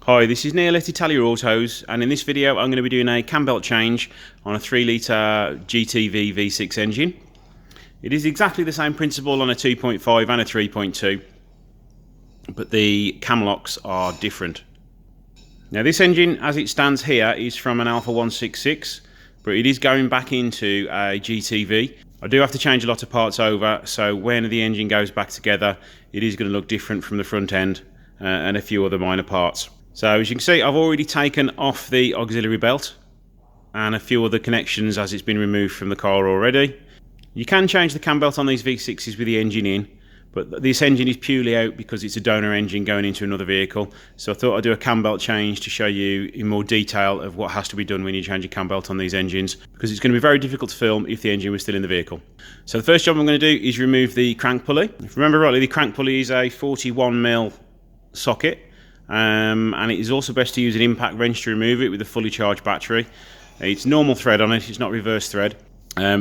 Hi, this is Neil at Italia Autos, and in this video I'm going to be doing a cam belt change on a 3 litre GTV V6 engine. It is exactly the same principle on a 2.5 and a 3.2, but the cam locks are different. Now this engine as it stands here is from an Alfa 166, but it is going back into a GTV. I do have to change a lot of parts over, so when the engine goes back together it is going to look different from the front end and a few other minor parts. So as you can see, I've already taken off the auxiliary belt and a few other connections as it's been removed from the car already. You can change the cam belt on these V6s with the engine in, but this engine is purely out because it's a donor engine going into another vehicle. So I thought I'd do a cam belt change to show you in more detail of what has to be done when you change a cam belt on these engines, because it's going to be very difficult to film if the engine was still in the vehicle. So the first job I'm going to do is remove the crank pulley. If you remember rightly, the crank pulley is a 41mm socket. And it is also best to use an impact wrench to remove it with a fully charged battery. It's normal thread on it, it's not reverse thread.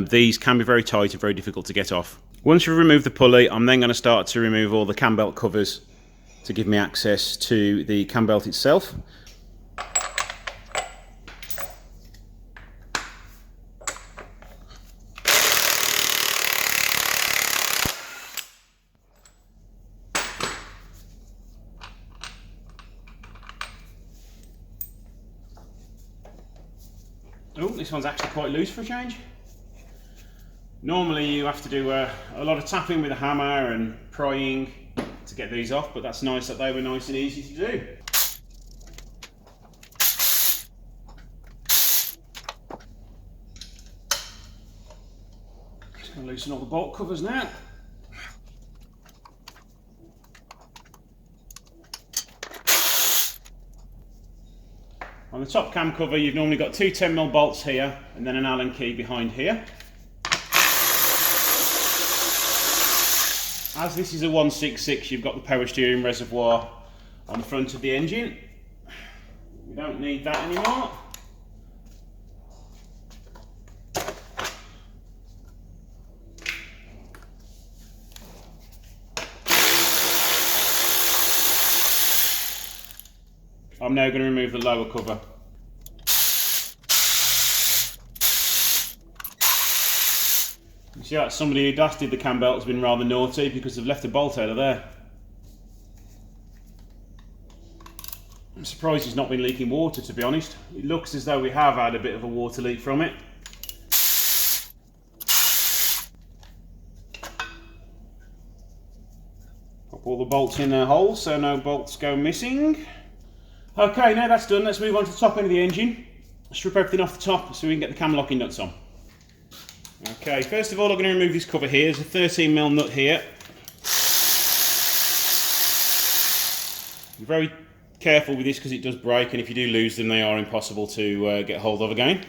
These can be very tight and very difficult to get off. Once you've removed the pulley, I'm then going to start to remove all the cam belt covers to give me access to the cam belt itself. Oh, this one's actually quite loose for a change. Normally you have to do a lot of tapping with a hammer and prying to get these off, but that's nice that they were nice and easy to do. Just going to loosen all the bolt covers now. On the top cam cover you've normally got two 10mm bolts here and then an Allen key behind here. As this is a 166, you've got the power steering reservoir on the front of the engine. We don't need that anymore. I'm now going to remove the lower cover. You see that somebody who dusted the cam belt has been rather naughty because they've left a bolt out of there. I'm surprised it's not been leaking water, to be honest. It looks as though we have had a bit of a water leak from it. Pop all the bolts in their holes so no bolts go missing. Okay, now that's done, let's move on to the top end of the engine. Strip everything off the top so we can get the cam locking nuts on. Okay, first of all I'm going to remove this cover here. There's a 13mm nut here. Be very careful with this because it does break, and if you do lose them they are impossible to get hold of again.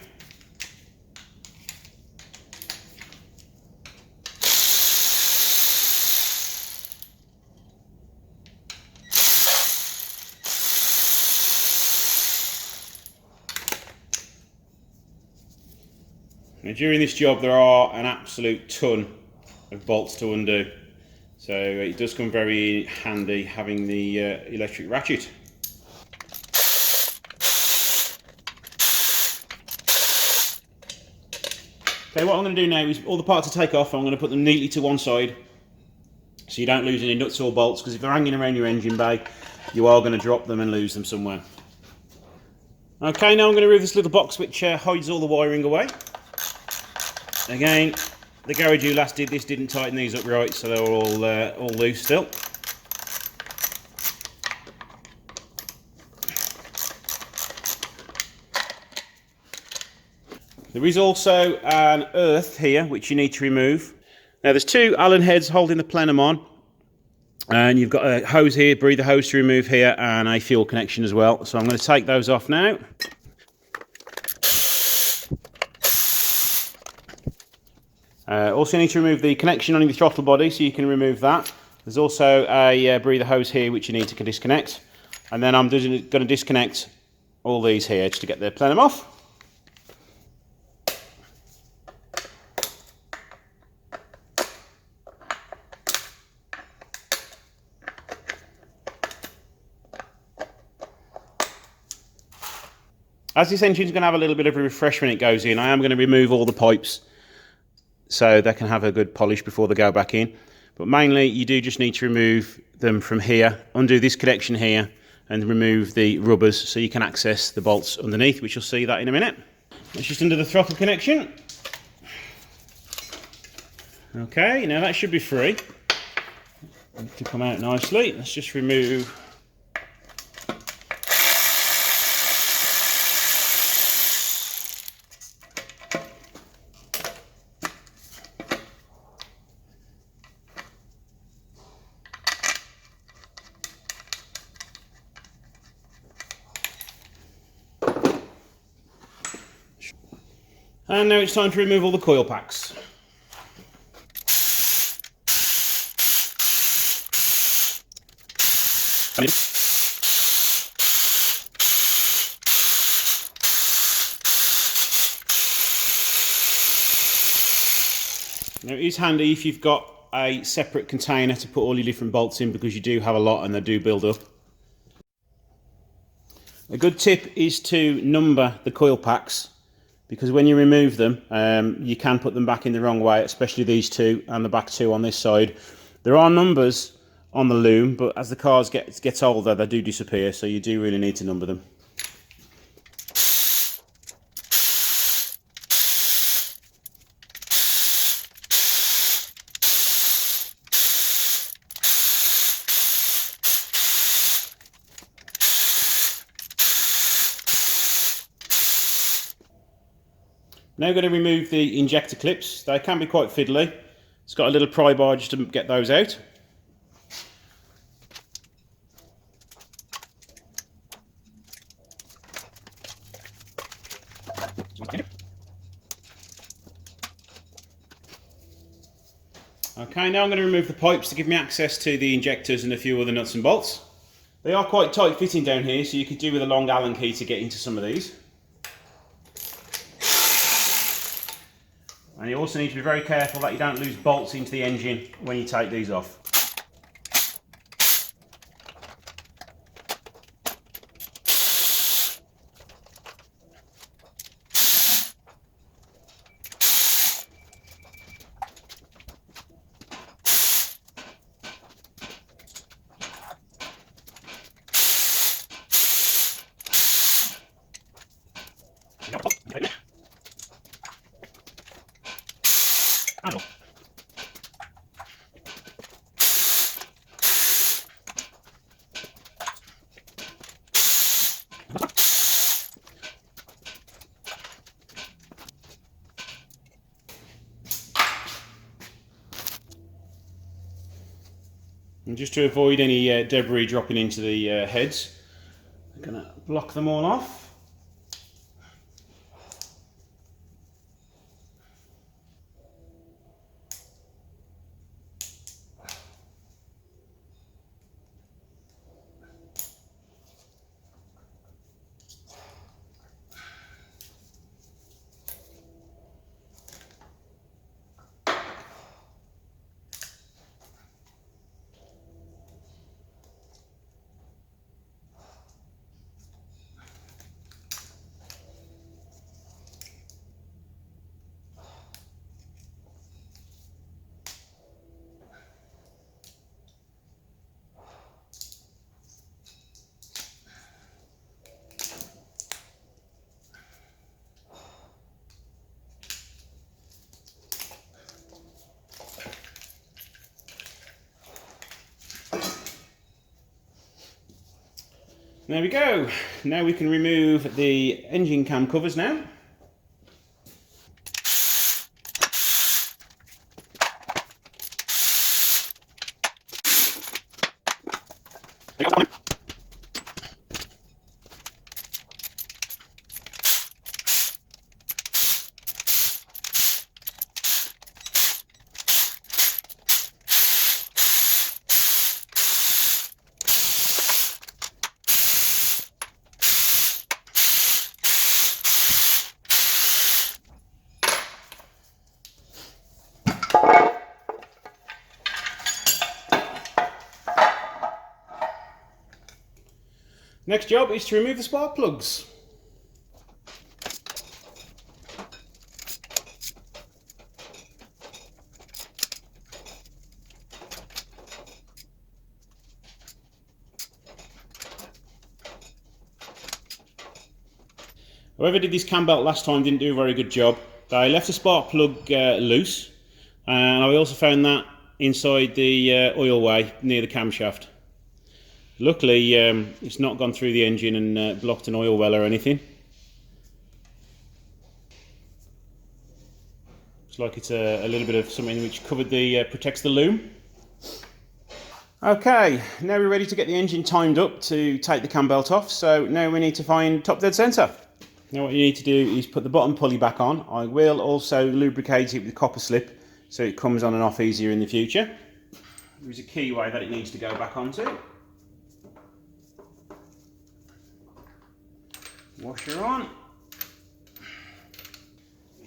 Now during this job there are an absolute ton of bolts to undo, so it does come very handy having the electric ratchet. Okay, what I'm going to do now is all the parts to take off, I'm going to put them neatly to one side so you don't lose any nuts or bolts, because if they're hanging around your engine bay you are going to drop them and lose them somewhere. Okay, now I'm going to remove this little box which hides all the wiring away. Again, the garage who last did this didn't tighten these up right, so they're all loose still. There is also an earth here which you need to remove. Now there's two Allen heads holding the Plenum on, and you've got a hose here, breather hose to remove here, and a fuel connection as well. So I'm going to take those off now. Also you need to remove the connection on the throttle body, so you can remove that. There's also a breather hose here which you need to disconnect. And then I'm going to disconnect all these here just to get the plenum off. As this engine's going to have a little bit of a refresh when it goes in, I am going to remove all the pipes so they can have a good polish before they go back in. But mainly you do just need to remove them from here, undo this connection here, and remove the rubbers so you can access the bolts underneath, which you'll see that in a minute. Let's just undo the throttle connection. Okay, now that should be free to come out nicely. Let's just remove and now it's time to remove all the coil packs. Now it is handy if you've got a separate container to put all your different bolts in, because you do have a lot and they do build up. A good tip is to number the coil packs, because when you remove them, you can put them back in the wrong way, especially these two and the back two on this side. There are numbers on the loom, but as the cars get older, they do disappear, so you do really need to number them. Now going to remove the injector clips. They can be quite fiddly. It's got a little pry bar just to get those out. Okay, now I'm going to remove the pipes to give me access to the injectors and a few other nuts and bolts. They are quite tight fitting down here, so you could do with a long Allen key to get into some of these. And you also need to be very careful that you don't lose bolts into the engine when you take these off. And just to avoid any debris dropping into the heads, I'm going to block them all off. There we go. Now we can remove the engine cam covers now. Next job is to remove the spark plugs. Whoever did this cam belt last time didn't do a very good job. They left the spark plug loose, and I also found that inside the oil way near the camshaft. Luckily it's not gone through the engine and blocked an oil well or anything. Looks like it's a little bit of something which covered the protects the loom. Okay, now we're ready to get the engine timed up to take the cam belt off. So now we need to find top dead centre. Now what you need to do is put the bottom pulley back on. I will also lubricate it with copper slip so it comes on and off easier in the future. There's a keyway that it needs to go back onto. Washer on.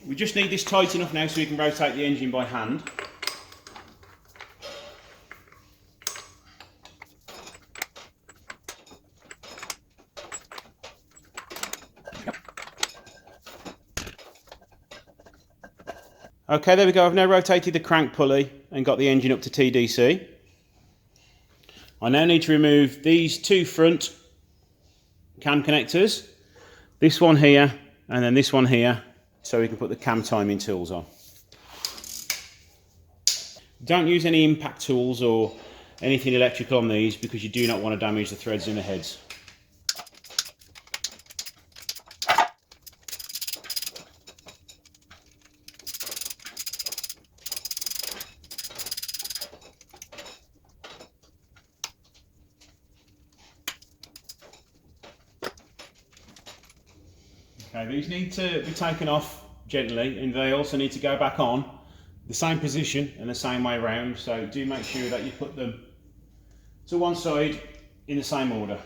We just need this tight enough now so we can rotate the engine by hand. Okay, there we go. I've now rotated the crank pulley and got the engine up to TDC. I now need to remove these two front cam connectors, this one here and then this one here, so we can put the cam timing tools on. Don't use any impact tools or anything electrical on these because you do not want to damage the threads in the heads. Okay, these need to be taken off gently, and they also need to go back on the same position and the same way around, so do make sure that you put them to one side in the same order.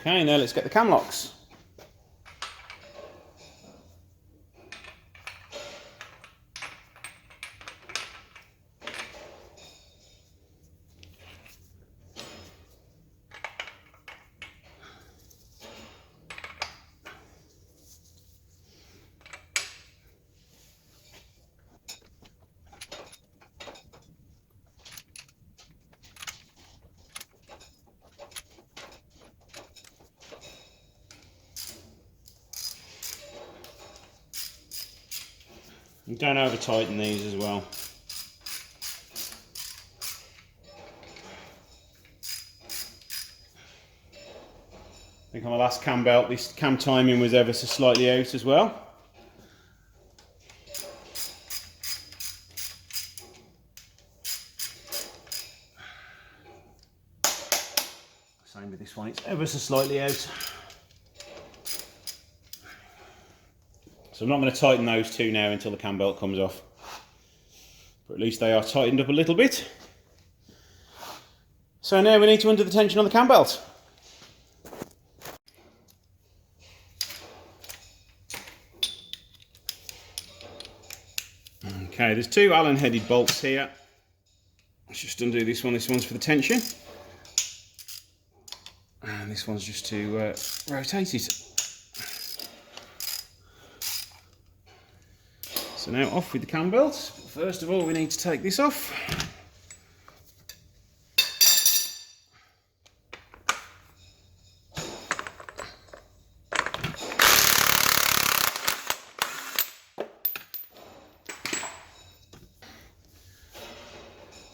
Okay, now let's get the cam locks. And don't over tighten these as well. I think on the last cam belt this cam timing was ever so slightly out as well. Same with this one, it's ever so slightly out. So I'm not going to tighten those two now until the cam belt comes off. But at least they are tightened up a little bit. So now we need to undo the tension on the cam belt. Okay, there's two Allen headed bolts here. Let's just undo this one. This one's for the tension. And this one's just to rotate it. So now off with the cam belt. First of all, we need to take this off.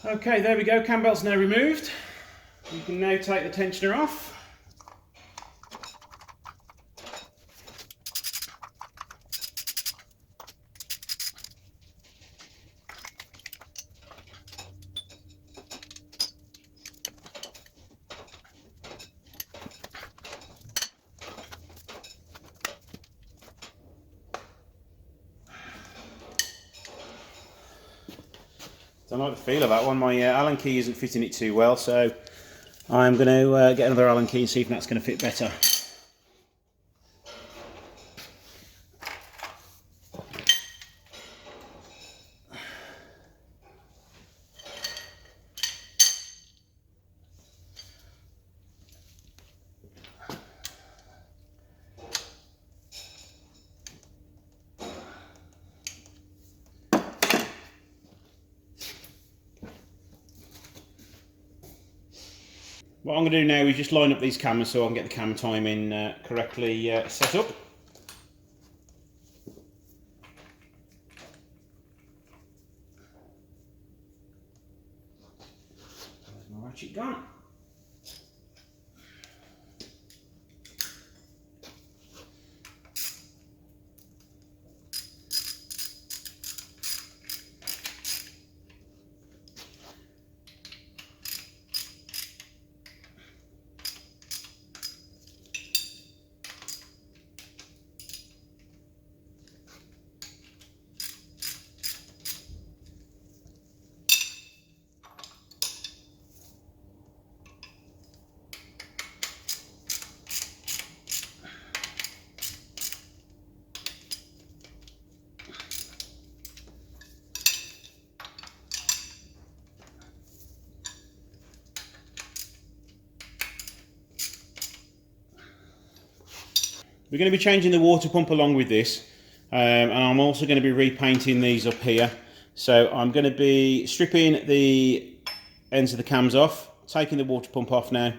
Okay, there we go, cam belt's now removed. You can now take the tensioner off. Don't like the feel of that one. My Allen key isn't fitting it too well, so I'm going to get another Allen key and see if that's going to fit better. What I'm going to do now is just line up these cameras so I can get the cam timing correctly set up. There's my ratchet gone. We're going to be changing the water pump along with this, and I'm also going to be repainting these up here. So I'm going to be stripping the ends of the cams off, taking the water pump off now,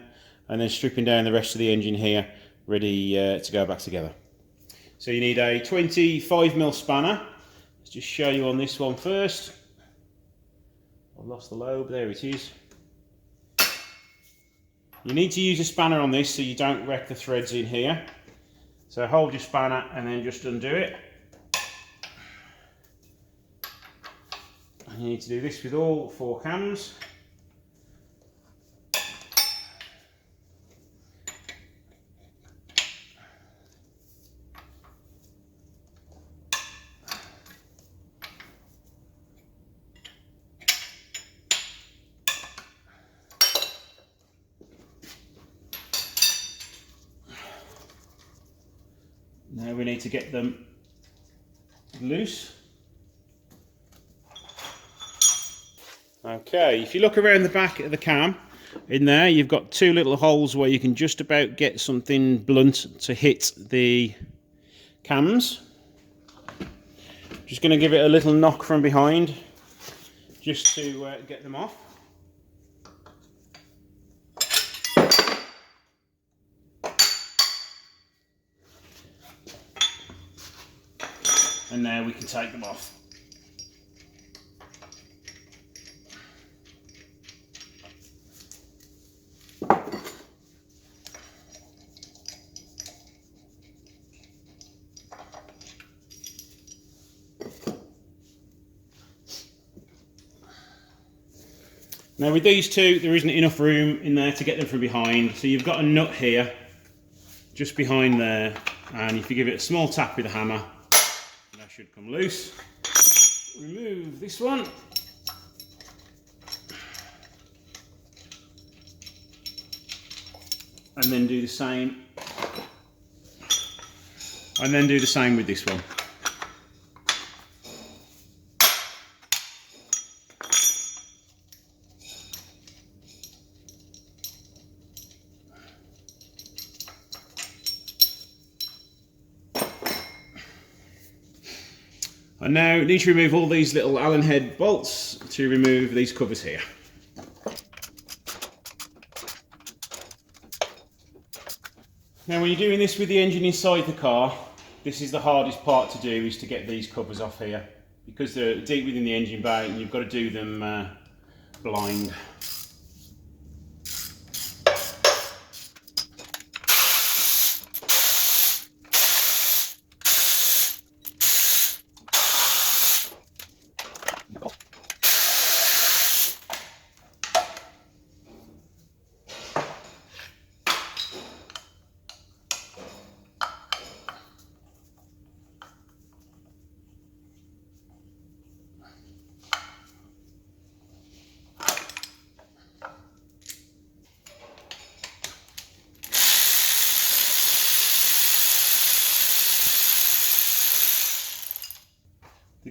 and then stripping down the rest of the engine here, ready to go back together. So you need a 25mm spanner. Let's just show you on this one first. I've lost the lobe, there it is. You need to use a spanner on this so you don't wreck the threads in here. So hold your spanner and then just undo it. And you need to do this with all 4 cams. Now we need to get them loose. Okay, if you look around the back of the cam, in there you've got 2 little holes where you can just about get something blunt to hit the cams. Just going to give it a little knock from behind just to get them off. And now we can take them off. Now with these two, there isn't enough room in there to get them from behind, so you've got a nut here, just behind there, and if you give it a small tap with a hammer, that should come loose. Remove this one. And then do the same. And then do the same with this one. And now you need to remove all these little Allen head bolts to remove these covers here. Now when you're doing this with the engine inside the car, this is the hardest part to do, is to get these covers off here, because they're deep within the engine bay and you've got to do them blind.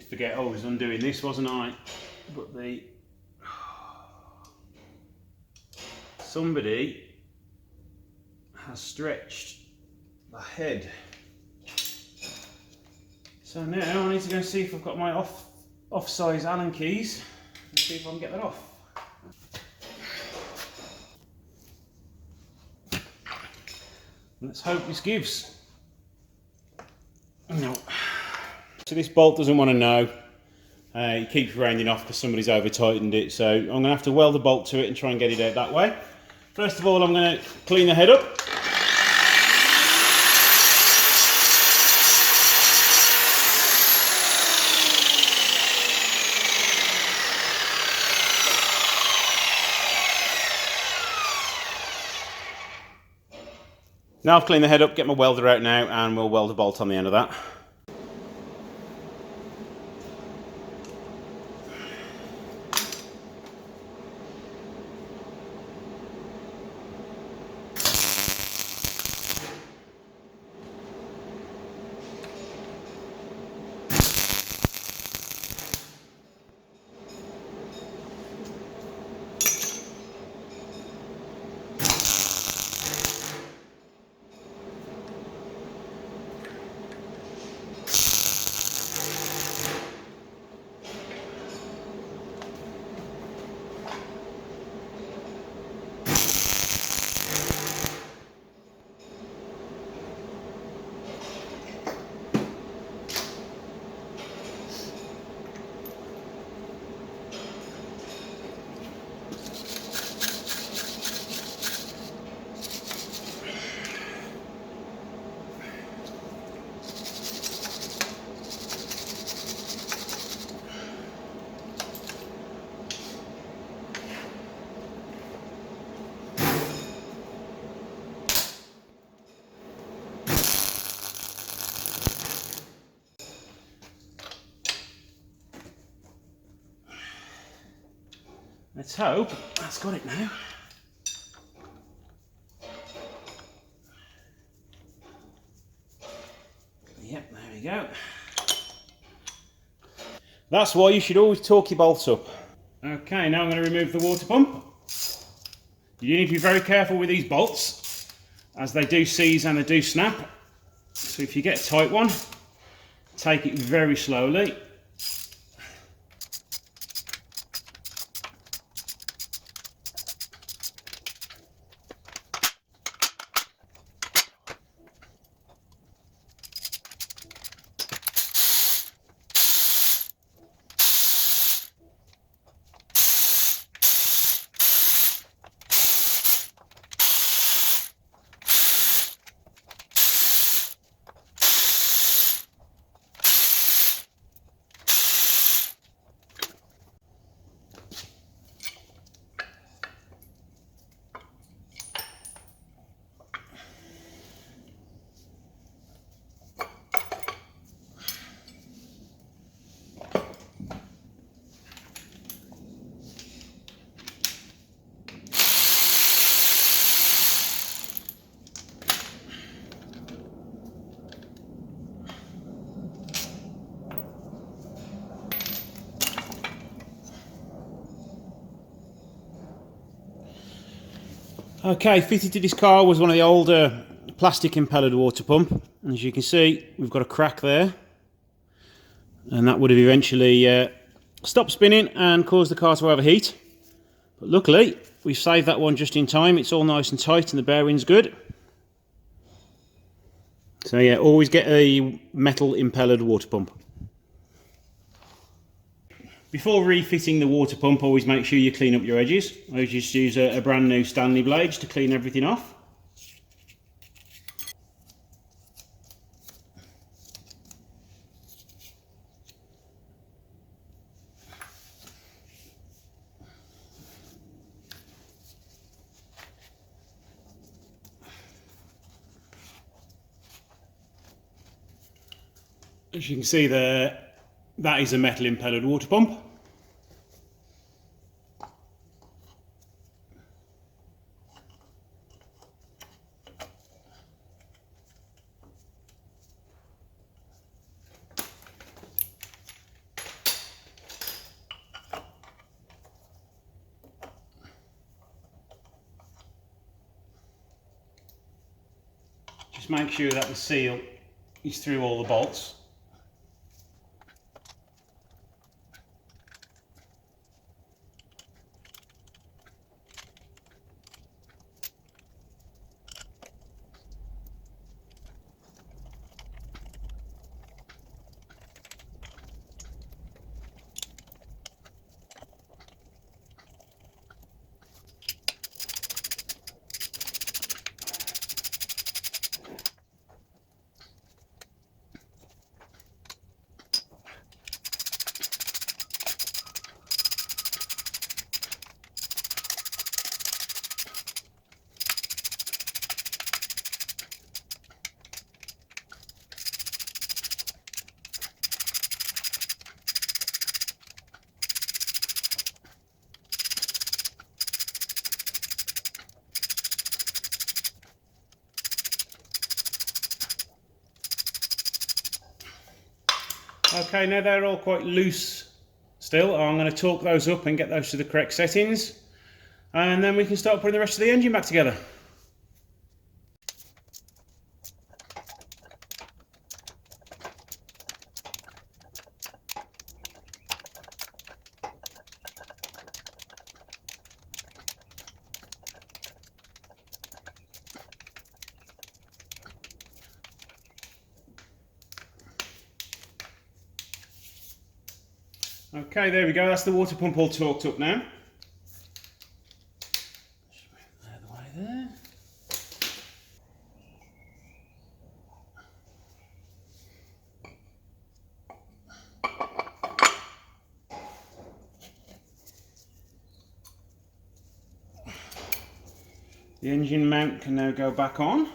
forget I was undoing this, wasn't I? But somebody has stretched the head. So now I need to go and see if I've got my off-size Allen keys and see if I can get that off. Let's hope this gives. No. So this bolt doesn't want to know. It keeps rounding off because somebody's over tightened it. So I'm going to have to weld the bolt to it and try and get it out that way. First of all, I'm going to clean the head up. Now I've cleaned the head up, get my welder out now, and we'll weld a bolt on the end of that. Let's hope that's got it now. Yep, there we go. That's why you should always torque your bolts up. Okay, now I'm going to remove the water pump. You need to be very careful with these bolts, as they do seize and they do snap. So if you get a tight one, take it very slowly. Okay, fitted to this car was one of the older plastic impeller water pump. And as you can see, we've got a crack there. And that would have eventually stopped spinning and caused the car to overheat. But luckily, we've saved that one just in time. It's all nice and tight and the bearing's good. So yeah, always get a metal impellered water pump. Before refitting the water pump, always make sure you clean up your edges. I just use a brand new Stanley blade to clean everything off. As you can see there, that is a metal impellered water pump. Just make sure that the seal is through all the bolts. Okay, now they're all quite loose still. I'm going to torque those up and get those to the correct settings, and then we can start putting the rest of the engine back together. Okay, there we go, that's the water pump all torqued up now. Just move that out of the way there. The engine mount can now go back on.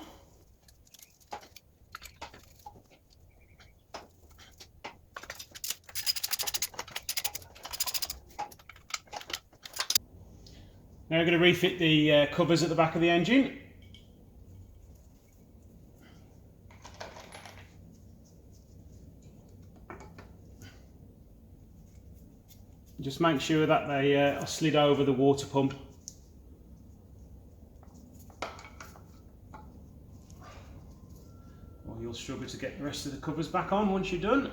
Now we're going to refit the covers at the back of the engine. Just make sure that they are slid over the water pump. Or you'll struggle to get the rest of the covers back on once you're done.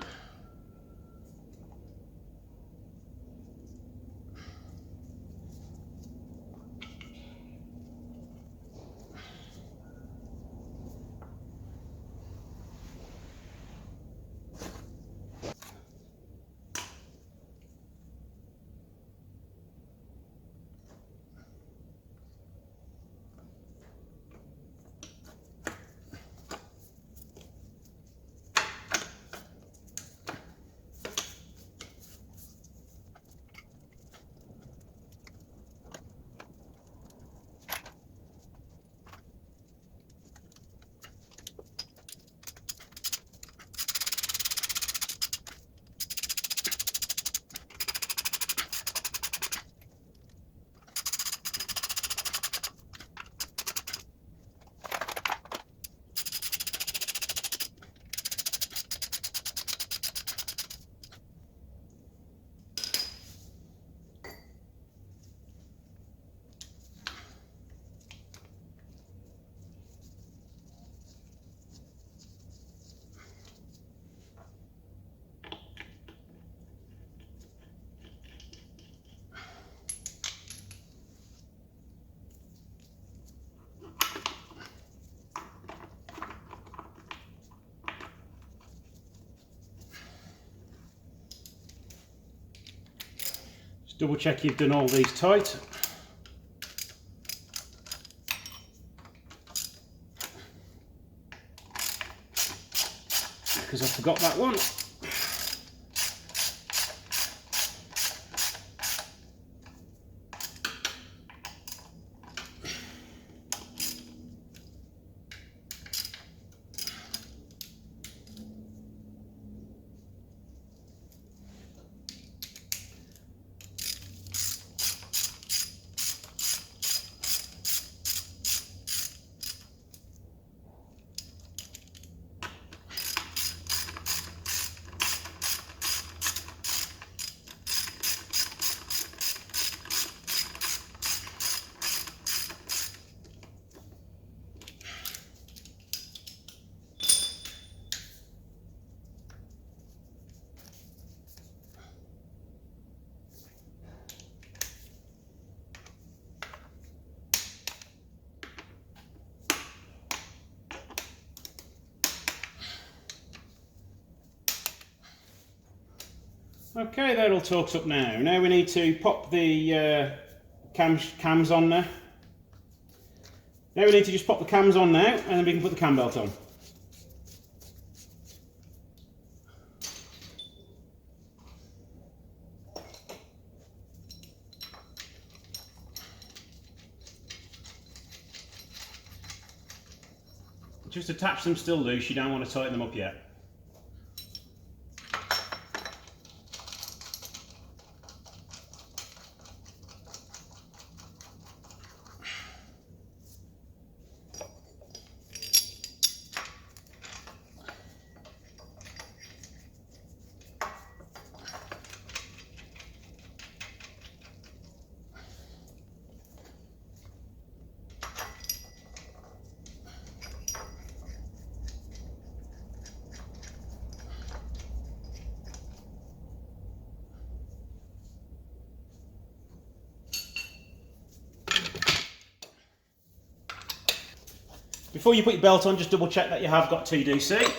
Double check you've done all these tight. Because I forgot that one. Okay, that all torqued up now. Now we need to pop the cams on there. Now we need to just pop the cams on now, and then we can put the cam belt on. Just attach them still loose, you don't want to tighten them up yet. Before you put your belt on, just double check that you have got TDC.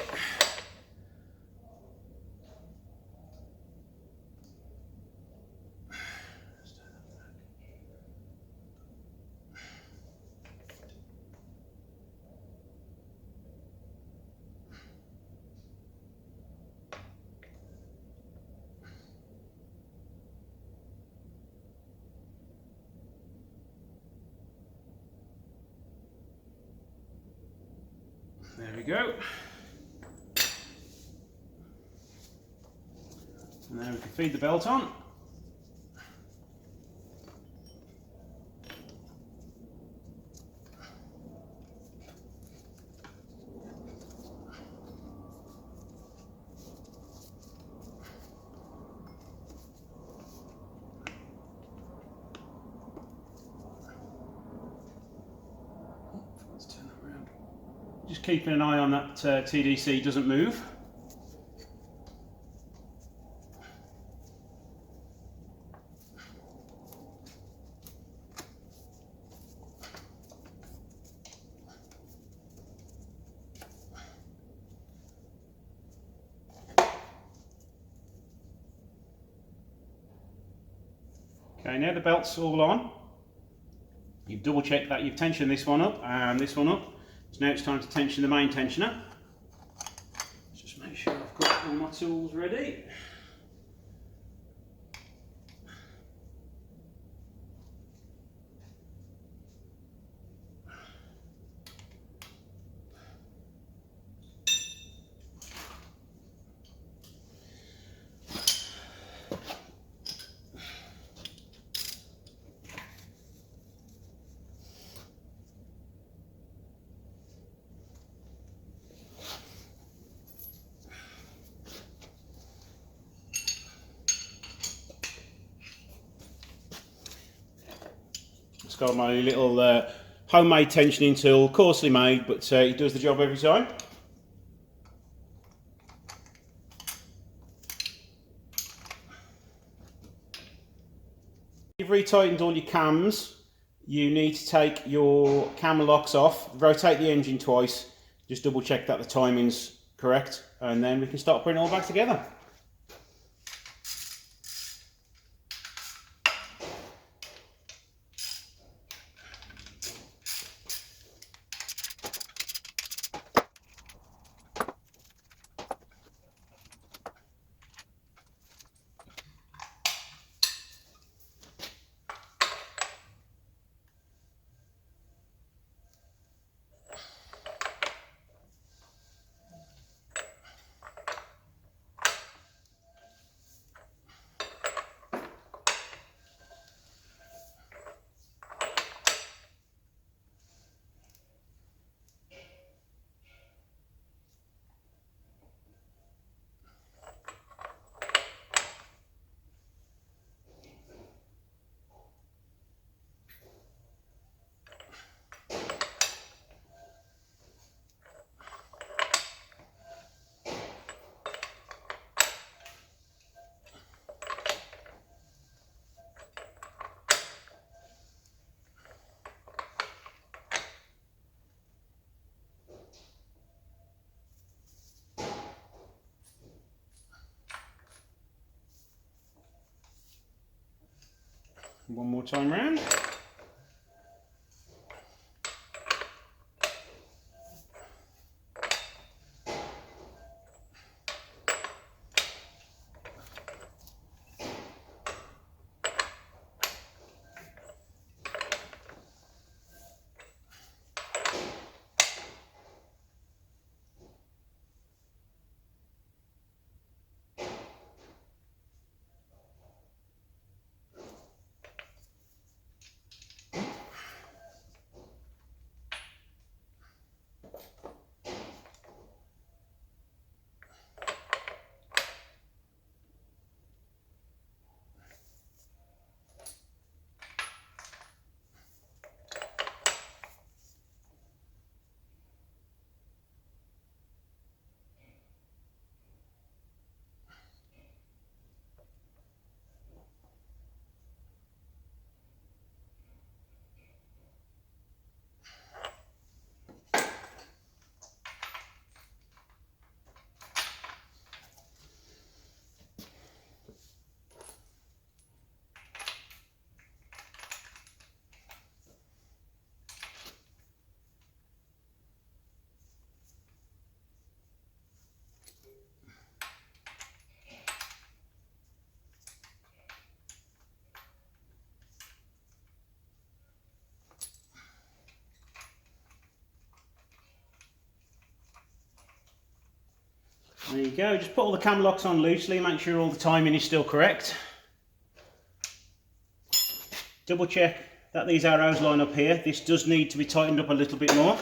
There we go. And now we can feed the belt on. Let's turn that around. Just keeping an eye on that TDC doesn't move. Okay, now the belt's all on. You've double checked that you've tensioned this one up and this one up. So now it's time to tension the main tensioner. Just make sure I've got all my tools ready. It's got my little homemade tensioning tool, coarsely made, but it does the job every time. You've retightened all your cams. You need to take your cam locks off, rotate the engine twice, just double check that the timing's correct, and then we can start putting it all back together. One more time round. There you go, just put all the cam locks on loosely, make sure all the timing is still correct. Double check that these arrows line up here. This does need to be tightened up a little bit more.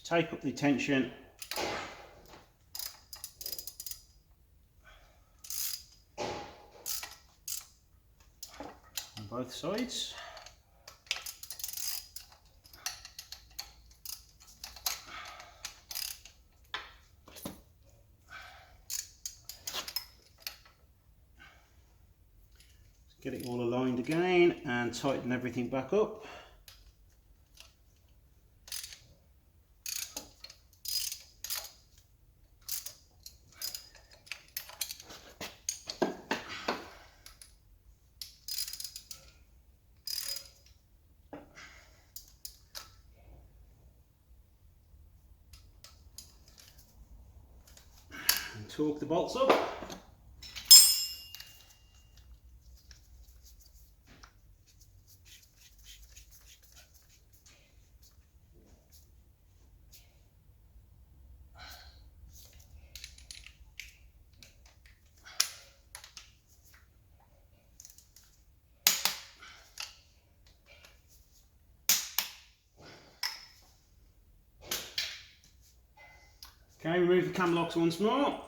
Take up the tension on both sides. Let's get it all aligned again and tighten everything back up. Torque the bolts up. Okay, remove the cam locks once more.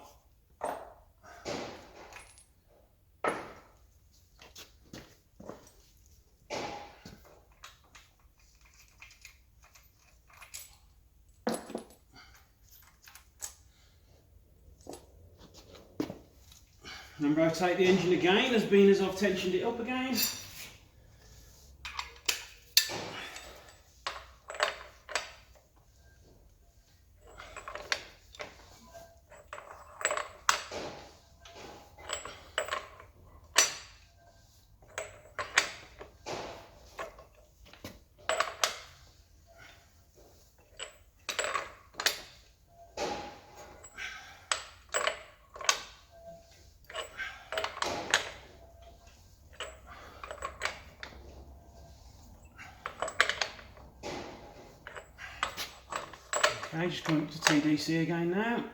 And rotate the engine again, as being as I've tensioned it up again. Okay, just going up to TDC again now.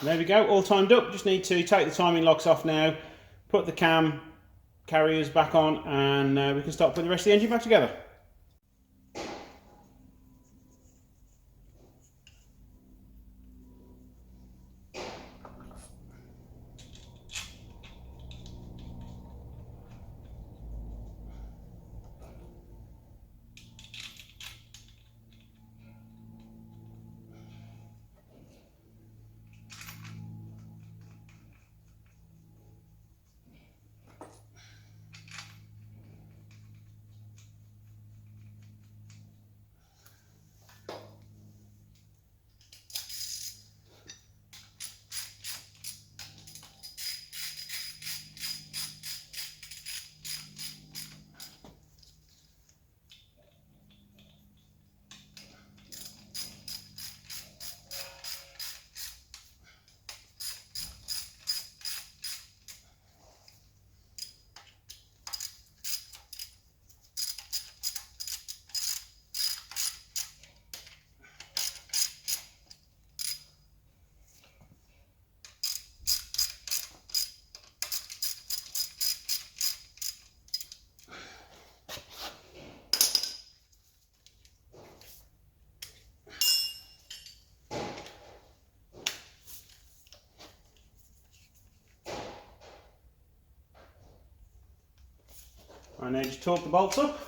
There we go, all timed up. Just need to take the timing locks off now, put the cam carriers back on, and we can start putting the rest of the engine back together. Right, now just torque the bolts up.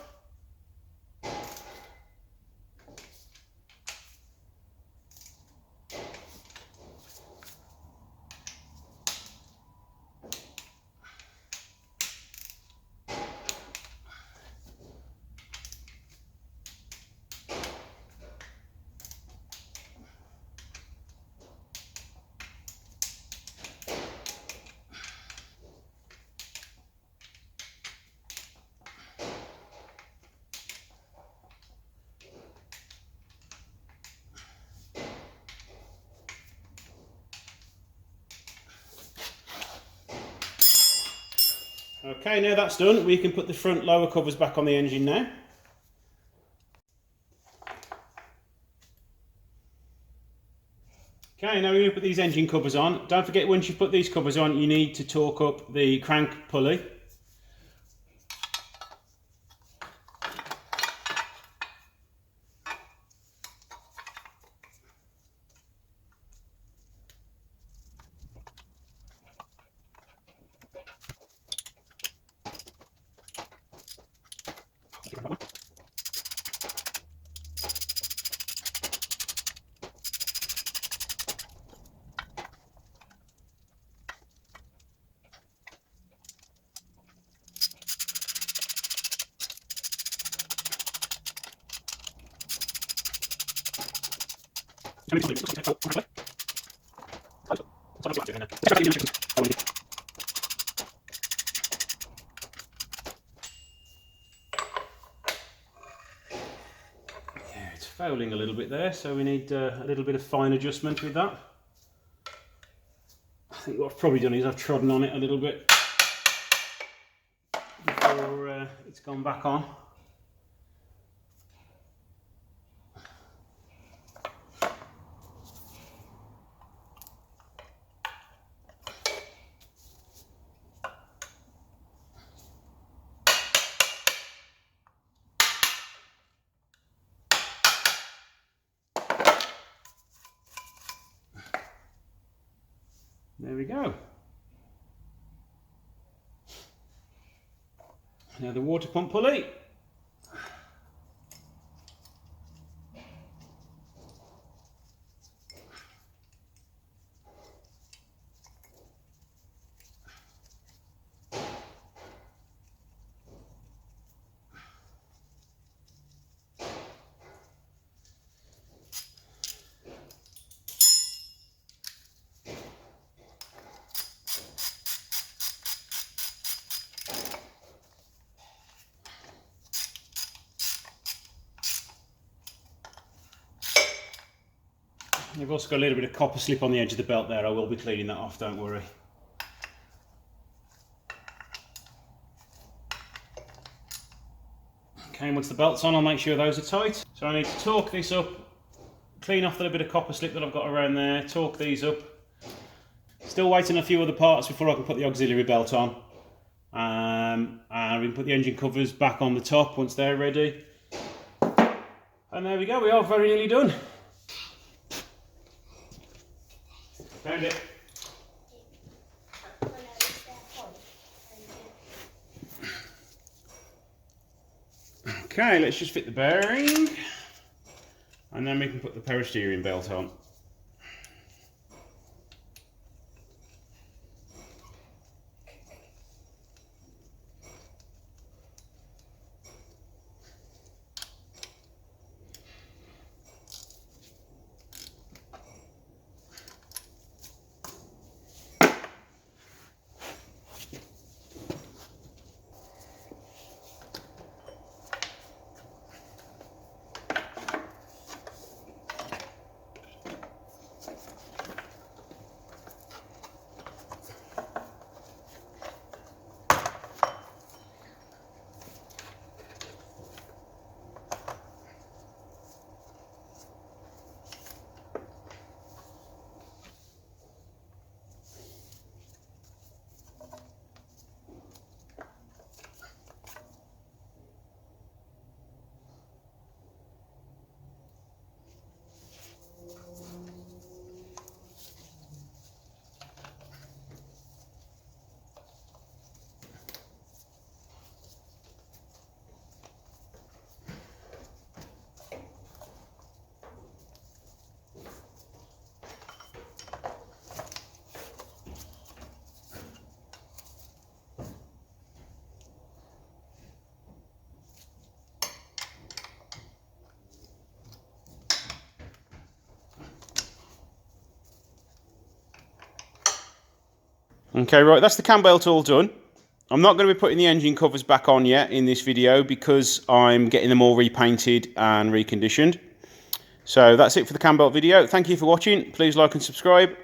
Okay, now that's done, we can put the front lower covers back on the engine now. Okay, now we're going to put these engine covers on. Don't forget, once you put these covers on, you need to torque up the crank pulley. Yeah, it's fouling a little bit there, so we need a little bit of fine adjustment with that. I think what I've probably done is I've trodden on it a little bit before it's gone back on. There we go. Now the water pump pulley. You've also got a little bit of copper slip on the edge of the belt there. I will be cleaning that off, don't worry. Okay, once the belt's on, I'll make sure those are tight. So I need to torque this up, clean off the little bit of copper slip that I've got around there, torque these up, Still waiting on a few other parts before I can put the auxiliary belt on. And we can put the engine covers back on the top once they're ready. And there we go, we are very nearly done. Found it. Okay, let's just fit the bearing. And then we can put the power steering belt on. Okay, right, that's the cam belt all done. I'm not going to be putting the engine covers back on yet in this video because I'm getting them all repainted and reconditioned. So that's it for the cam belt video. Thank you for watching. Please like and subscribe.